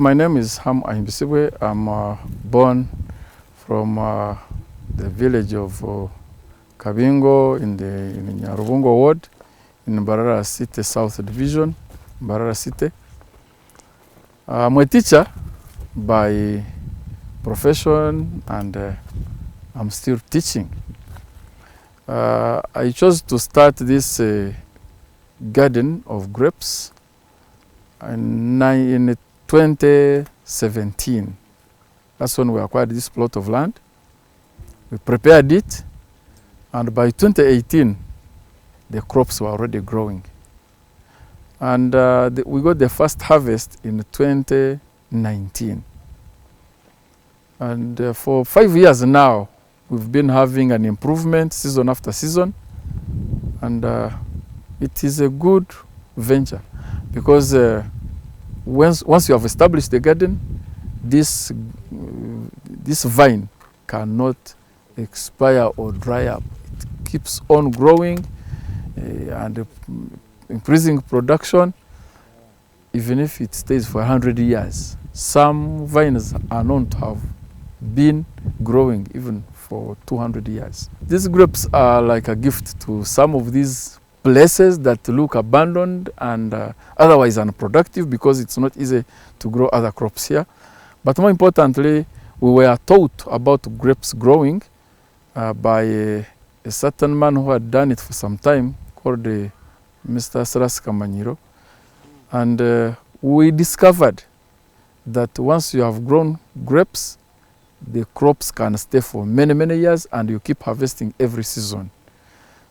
my name is Ham Ahimbisibwe. I'm born from the village of Kabingo in Nyarubungo ward in Mbarara City South Division, Mbarara City. I'm a teacher by profession and I'm still teaching. I chose to start this garden of grapes in 2017. That's when we acquired this plot of land. We prepared it, and by 2018, the crops were already growing. And we got the first harvest in 2019. And for 5 years now, we've been having an improvement season after season. And it is a good venture because once you have established the garden, this vine cannot expire or dry up. It keeps on growing and increasing production, even if it stays for 100 years. Some vines are known to have been growing even for 200 years. These grapes are like a gift to some of these places that look abandoned and otherwise unproductive because it's not easy to grow other crops here. But more importantly, we were taught about grapes growing by a certain man who had done it for some time called Mr. Saras Kamanyiro. And we discovered that once you have grown grapes, the crops can stay for many, many years and you keep harvesting every season.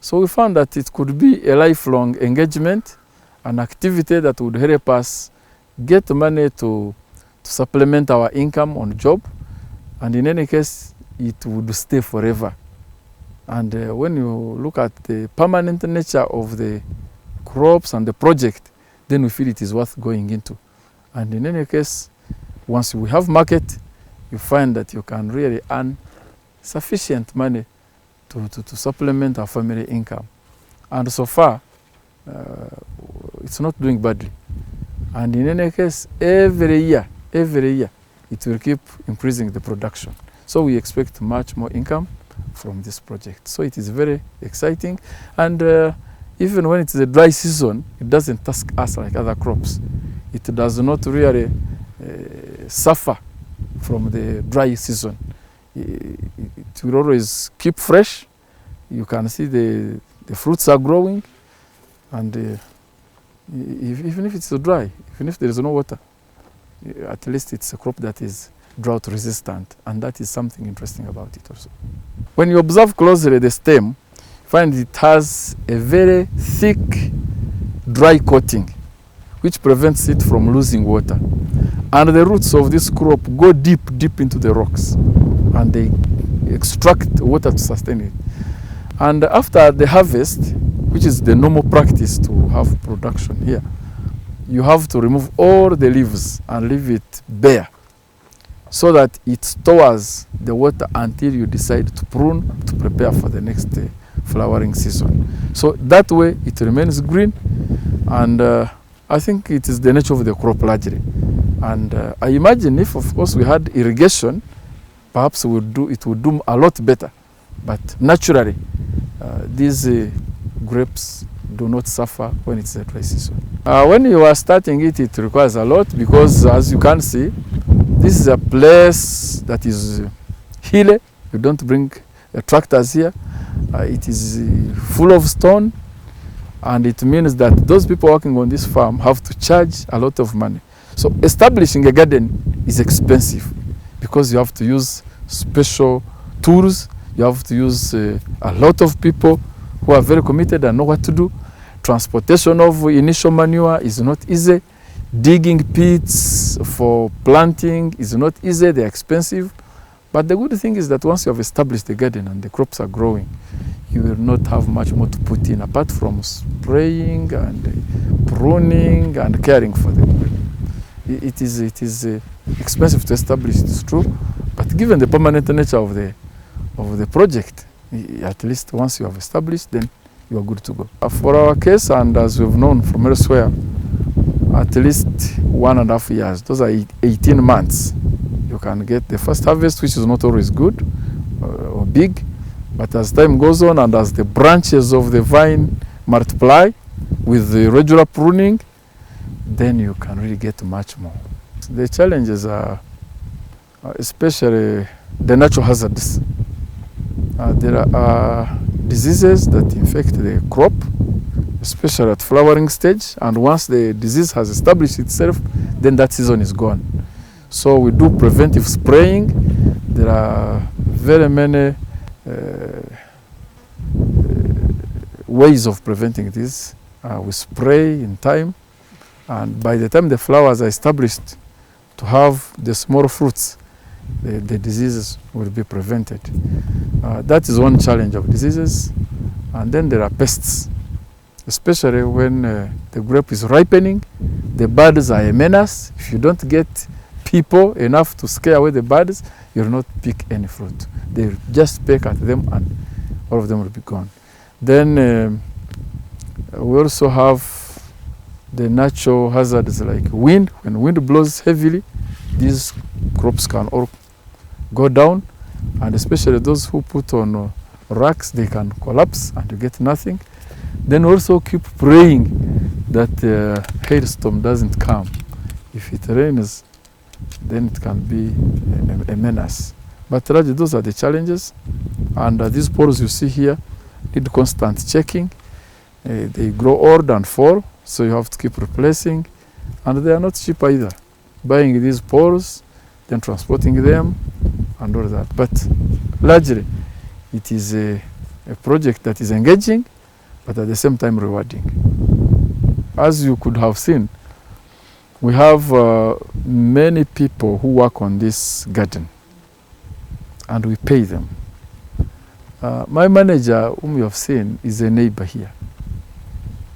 So we found that it could be a lifelong engagement, an activity that would help us get money to supplement our income on job. And in any case, it would stay forever. And when you look at the permanent nature of the crops and the project, then we feel it is worth going into. And in any case, once we have market, you find that you can really earn sufficient money to supplement our family income. And so far, it's not doing badly. And in any case, every year, it will keep increasing the production. So we expect much more income from this project. So it is very exciting. And even when it's the dry season, it doesn't task us like other crops. It does not really suffer from the dry season. It will always keep fresh. You can see the fruits are growing, and even if it's dry, even if there is no water, at least it's a crop that is drought resistant, and that is something interesting about it also. When you observe closely the stem, you find it has a very thick dry coating, which prevents it from losing water. And the roots of this crop go deep into the rocks, and they extract water to sustain it. And after the harvest, which is the normal practice to have production here, you have to remove all the leaves and leave it bare so that it stores the water until you decide to prune to prepare for the next flowering season. So that way it remains green, and I think it is the nature of the crop largely. And I imagine if, of course, we had irrigation, perhaps it would do a lot better. But naturally, these grapes do not suffer when it's a dry season. When you are starting it, it requires a lot because, as you can see, this is a place that is hilly. You don't bring tractors here. It is full of stone, and it means that those people working on this farm have to charge a lot of money. So establishing a garden is expensive because you have to use special tools. You have to use a lot of people who are very committed and know what to do. Transportation of initial manure is not easy. Digging pits for planting is not easy. They're expensive. But the good thing is that once you have established the garden and the crops are growing, you will not have much more to put in apart from spraying and pruning and caring for them. It is expensive to establish, it's true, but given the permanent nature of the project, at least once you have established, then you are good to go. For our case, and as we've known from elsewhere, at least 1.5 years. Those are 18 months. You can get the first harvest, which is not always good or big, but as time goes on and as the branches of the vine multiply with the regular pruning, then you can really get much more. The challenges are especially the natural hazards. There are diseases that infect the crop, especially at flowering stage, and once the disease has established itself, then that season is gone. So we do preventive spraying. There are very many ways of preventing this. We spray in time, and by the time the flowers are established to have the small fruits, the diseases will be prevented. That is one challenge of diseases. And then there are pests, especially when the grape is ripening. The birds are a menace. If you don't get people enough to scare away the birds, you'll not pick any fruit. They just peck at them and all of them will be gone. Then we also have the natural hazards like wind. When wind blows heavily, these crops can all go down, and especially those who put on racks, they can collapse and you get nothing. Then also keep praying that hailstorm doesn't come. If it rains, then it can be a menace. But largely those are the challenges, and these poles you see here need constant checking. They grow old and fall, so you have to keep replacing, and they are not cheap either. Buying these poles, then transporting them and all that. But largely it is a project that is engaging, but at the same time rewarding. As you could have seen, we have many people who work on this garden, and we pay them. My manager, whom you have seen, is a neighbor here.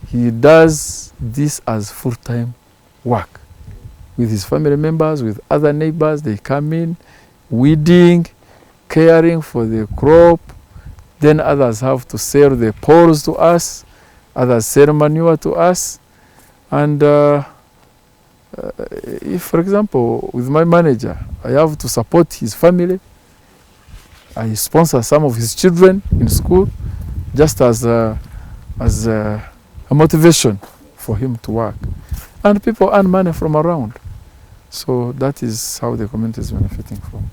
He does this as full-time work with his family members, with other neighbors. They come in, weeding, caring for the crop. Then others have to sell the poles to us. Others sell manure to us. And if, for example, with my manager, I have to support his family, I sponsor some of his children in school, just as a motivation for him to work. And people earn money from around. So that is how the community is benefiting from.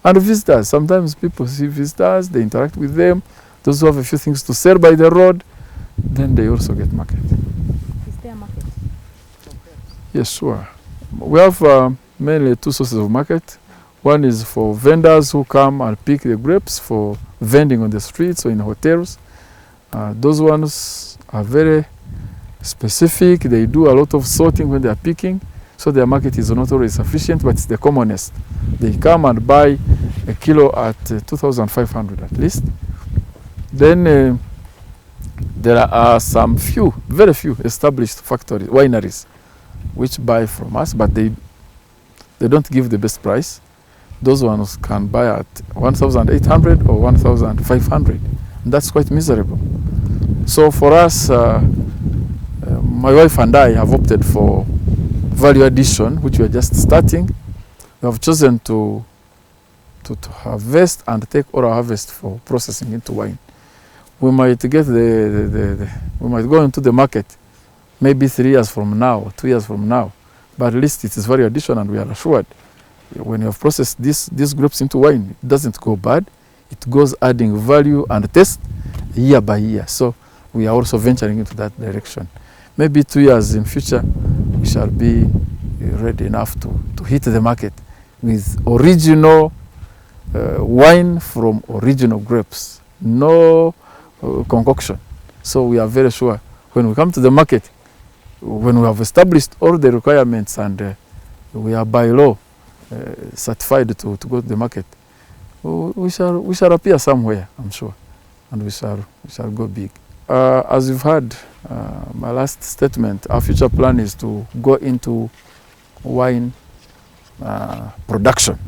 And visitors, sometimes people see visitors, they interact with them. Those who have a few things to sell by the road, then they also get market. Is there a market? Yes, sure. We have mainly two sources of market. One is for vendors who come and pick the grapes for vending on the streets or in hotels. Those ones are very specific. They do a lot of sorting when they are picking, so their market is not always sufficient, but it's the commonest. They come and buy a kilo at 2,500 at least. Then there are some few, very few established factories, wineries, which buy from us, but they don't give the best price. Those ones can buy at 1,800 or 1,500. That's quite miserable. So for us, my wife and I have opted for value addition, which we are just starting. We have chosen to harvest and take oral harvest for processing into wine. We might get we might go into the market maybe 3 years from now, 2 years from now, but at least it is value addition, and we are assured when you have processed these grapes into wine, it doesn't go bad. It goes adding value and taste year by year. So we are also venturing into that direction. Maybe 2 years in future, we shall be ready enough to hit the market with original wine from original grapes. No concoction. So we are very sure when we come to the market, when we have established all the requirements and we are by law certified to go to the market, we shall appear somewhere, I'm sure, and we shall go big. As you've heard, my last statement, our future plan is to go into wine production.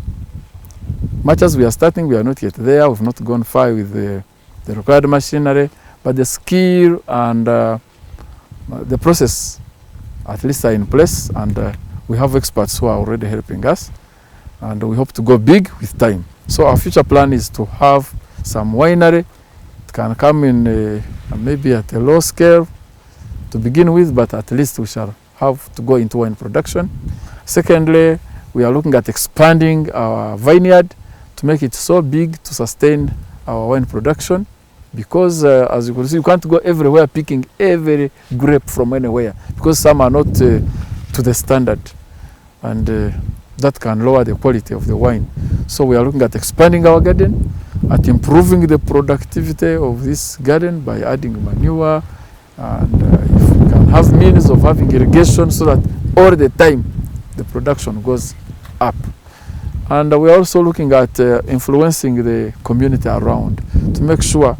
Much as we are starting, we are not yet there. We've not gone far with the required machinery, but the skill and the process at least are in place, and we have experts who are already helping us, and we hope to go big with time. So our future plan is to have some winery. It can come in maybe at a low scale to begin with, but at least we shall have to go into wine production. Secondly, we are looking at expanding our vineyard to make it so big to sustain our wine production, because as you can see, you can't go everywhere picking every grape from anywhere, because some are not to the standard, and that can lower the quality of the wine. So we are looking at expanding our garden, at improving the productivity of this garden by adding manure, and if we can have means of having irrigation so that all the time the production goes up. And we are also looking at influencing the community around to make sure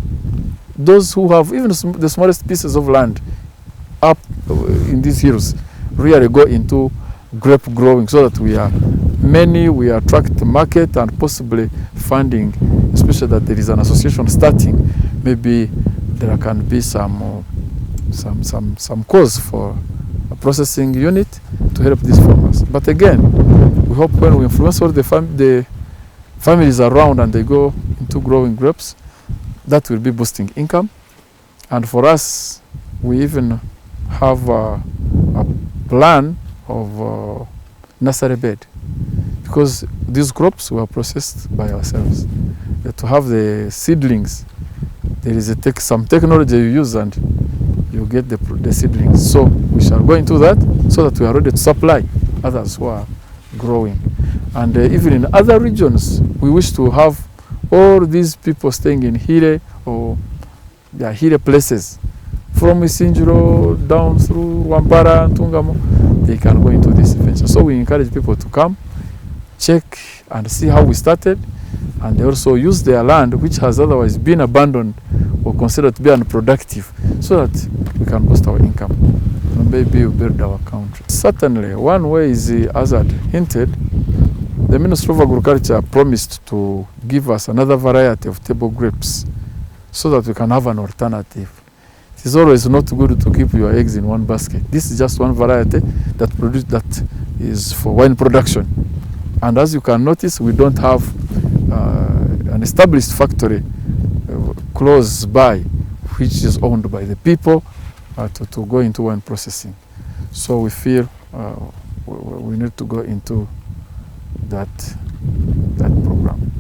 those who have even the smallest pieces of land up in these hills really go into grape growing, so that we attract the market and possibly funding, especially that there is an association starting. Maybe there can be some cause for a processing unit to help these farmers. But again, we hope when we influence all the families around and they go into growing grapes, that will be boosting income. And for us, we even have a plan of nursery bed, because these crops were processed by ourselves. To have the seedlings, there is some technology you use and you get the seedlings. So we shall go into that so that we are ready to supply others who are growing. And even in other regions, we wish to have all these people staying in Hire or Hire places, from Isinjiro down through Wampara, Tungamo, they can go into this venture. So we encourage people to come, check and see how we started, and they also use their land, which has otherwise been abandoned or considered to be unproductive, so that we can boost our income and maybe build our country. Certainly, one way is, as I hinted, the Ministry of Agriculture promised to give us another variety of table grapes so that we can have an alternative. It is always not good to keep your eggs in one basket. This is just one variety that is for wine production. And as you can notice, we don't have an established factory close by, which is owned by the people to go into wine processing. So we feel we need to go into that program.